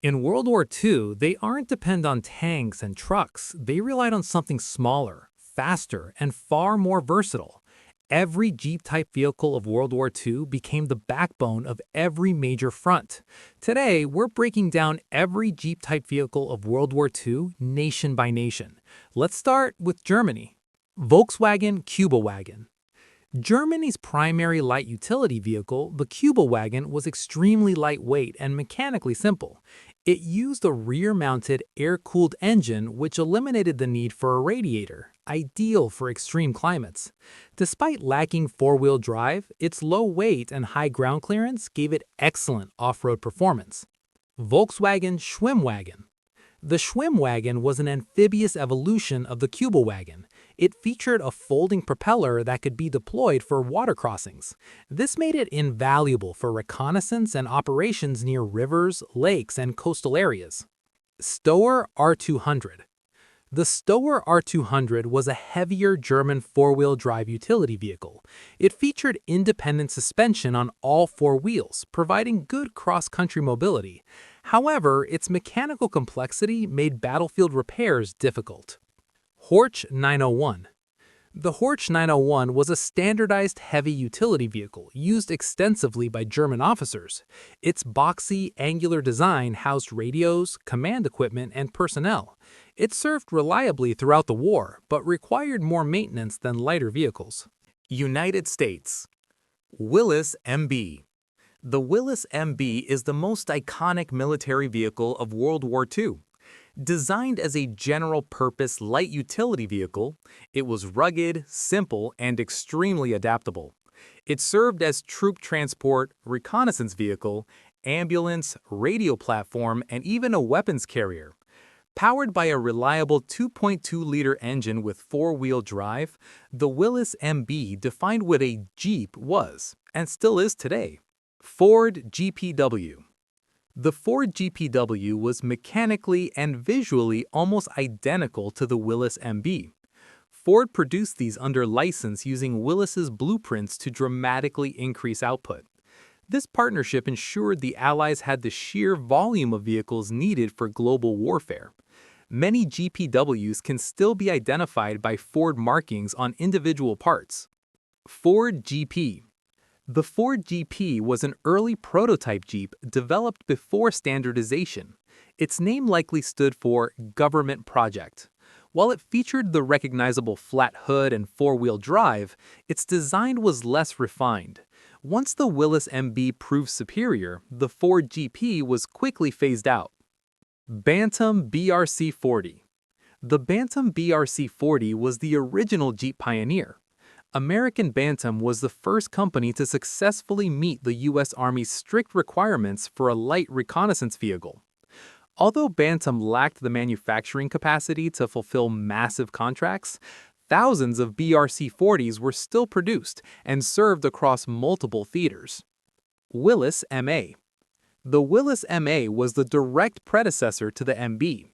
In World War II, they aren't dependent on tanks and trucks. They relied on something smaller, faster, and far more versatile. Every Jeep-type vehicle of World War II became the backbone of every major front. Today, we're breaking down every Jeep-type vehicle of World War II nation by nation. Let's start with Germany. Volkswagen Kübelwagen. Germany's primary light utility vehicle, the Kübelwagen, was extremely lightweight and mechanically simple. It used a rear-mounted, air-cooled engine which eliminated the need for a radiator, ideal for extreme climates. Despite lacking four-wheel drive, its low weight and high ground clearance gave it excellent off-road performance. Volkswagen Schwimmwagen. The Schwimmwagen was an amphibious evolution of the Kübelwagen. It featured a folding propeller that could be deployed for water crossings. This made it invaluable for reconnaissance and operations near rivers, lakes, and coastal areas. Stoer R200. The Stoer R200 was a heavier German four-wheel drive utility vehicle. It featured independent suspension on all four wheels, providing good cross-country mobility. However, its mechanical complexity made battlefield repairs difficult. Horch 901. The Horch 901 was a standardized heavy utility vehicle used extensively by German officers. Its boxy, angular design housed radios, command equipment, and personnel. It served reliably throughout the war, but required more maintenance than lighter vehicles. United States. Willys MB. The Willys MB is the most iconic military vehicle of World War II. Designed as a general-purpose light utility vehicle, it was rugged, simple, and extremely adaptable. It served as troop transport, reconnaissance vehicle, ambulance, radio platform, and even a weapons carrier. Powered by a reliable 2.2-liter engine with four-wheel drive, the Willys MB defined what a Jeep was, and still is today. Ford GPW. The Ford GPW was mechanically and visually almost identical to the Willys MB. Ford produced these under license using Willys's blueprints to dramatically increase output. This partnership ensured the Allies had the sheer volume of vehicles needed for global warfare. Many GPWs can still be identified by Ford markings on individual parts. Ford GP. The Ford GP was an early prototype Jeep developed before standardization. Its name likely stood for Government Project. While it featured the recognizable flat hood and four-wheel drive, its design was less refined. Once the Willys MB proved superior, the Ford GP was quickly phased out. Bantam BRC-40. The Bantam BRC-40 was the original Jeep pioneer. American Bantam was the first company to successfully meet the U.S. Army's strict requirements for a light reconnaissance vehicle. Although Bantam lacked the manufacturing capacity to fulfill massive contracts, thousands of BRC-40s were still produced and served across multiple theaters. Willys MA. The Willys MA was the direct predecessor to the MB.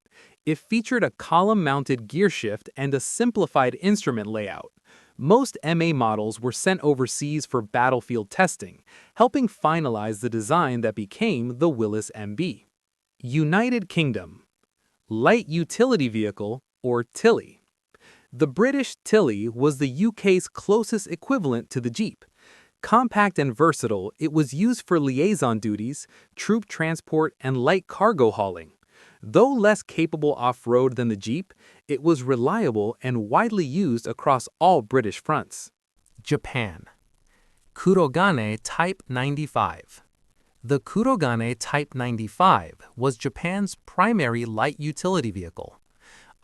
It featured a column-mounted gearshift and a simplified instrument layout. Most MA models were sent overseas for battlefield testing, helping finalize the design that became the Willys MB. United Kingdom. Light Utility Vehicle, or Tilly. The British Tilly was the UK's closest equivalent to the Jeep. Compact and versatile, it was used for liaison duties, troop transport, and light cargo hauling. Though less capable off-road than the Jeep, it was reliable and widely used across all British fronts. Japan. Kurogane Type 95. The Kurogane Type 95 was Japan's primary light utility vehicle.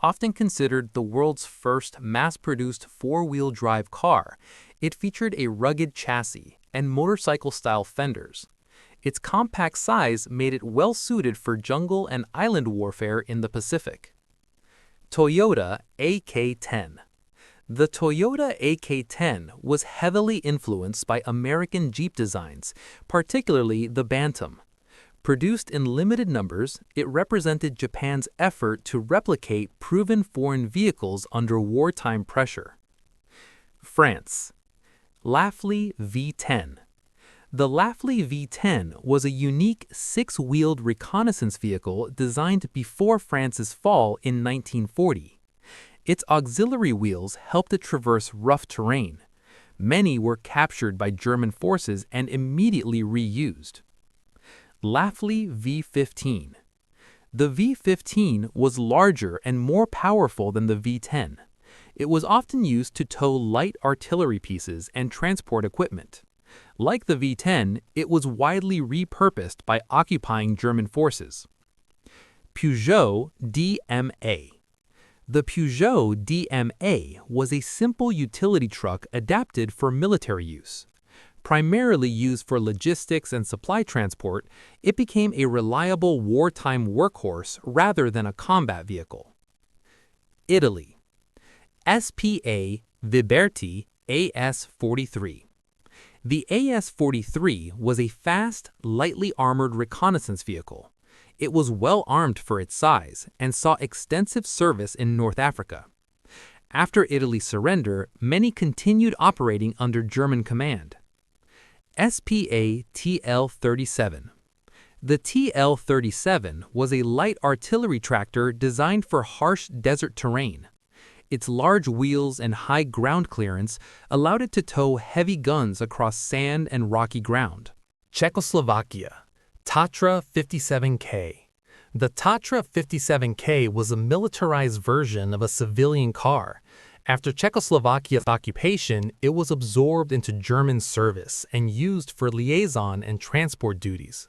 Often considered the world's first mass-produced four-wheel drive car, it featured a rugged chassis and motorcycle-style fenders. Its compact size made it well-suited for jungle and island warfare in the Pacific. Toyota AK-10. The Toyota AK-10 was heavily influenced by American Jeep designs, particularly the Bantam. Produced in limited numbers, it represented Japan's effort to replicate proven foreign vehicles under wartime pressure. France. Laffly V10. The Laffly V-10 was a unique six-wheeled reconnaissance vehicle designed before France's fall in 1940. Its auxiliary wheels helped it traverse rough terrain. Many were captured by German forces and immediately reused. Laffly V-15. The V-15 was larger and more powerful than the V-10. It was often used to tow light artillery pieces and transport equipment. Like the V-10, it was widely repurposed by occupying German forces. Peugeot DMA. The Peugeot DMA was a simple utility truck adapted for military use. Primarily used for logistics and supply transport, it became a reliable wartime workhorse rather than a combat vehicle. Italy. SPA Viberti AS-43. The AS-43 was a fast, lightly armored reconnaissance vehicle. It was well armed for its size and saw extensive service in North Africa. After Italy's surrender, many continued operating under German command. SPA TL-37. The TL-37 was a light artillery tractor designed for harsh desert terrain. Its large wheels and high ground clearance allowed it to tow heavy guns across sand and rocky ground. Czechoslovakia. Tatra 57K. The Tatra 57K was a militarized version of a civilian car. After Czechoslovakia's occupation, it was absorbed into German service and used for liaison and transport duties.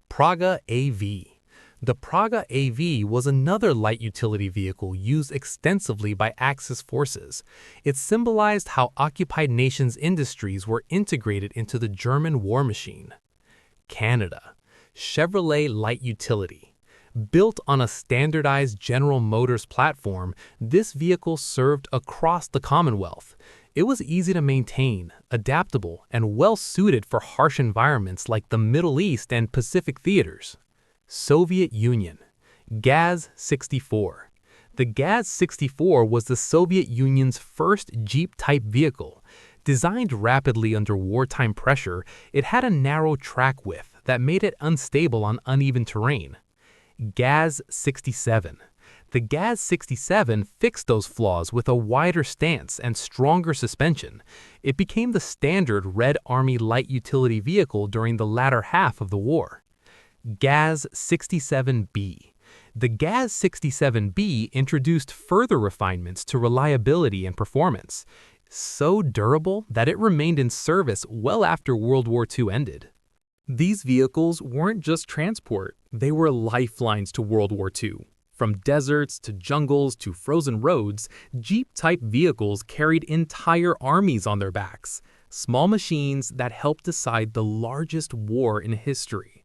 Praga AV. The Praga AV was another light utility vehicle used extensively by Axis forces. It symbolized how occupied nations' industries were integrated into the German war machine. Canada. Chevrolet Light Utility. Built on a standardized General Motors platform, this vehicle served across the Commonwealth. It was easy to maintain, adaptable, and well-suited for harsh environments like the Middle East and Pacific theaters. Soviet Union. GAZ-64. The GAZ-64 was the Soviet Union's first Jeep-type vehicle. Designed rapidly under wartime pressure, it had a narrow track width that made it unstable on uneven terrain. GAZ-67. The GAZ-67 fixed those flaws with a wider stance and stronger suspension. It became the standard Red Army light utility vehicle during the latter half of the war. GAZ-67B. The GAZ-67B introduced further refinements to reliability and performance, so durable that it remained in service well after World War II ended. These vehicles weren't just transport, they were lifelines to World War II. From deserts to jungles to frozen roads, Jeep-type vehicles carried entire armies on their backs, small machines that helped decide the largest war in history.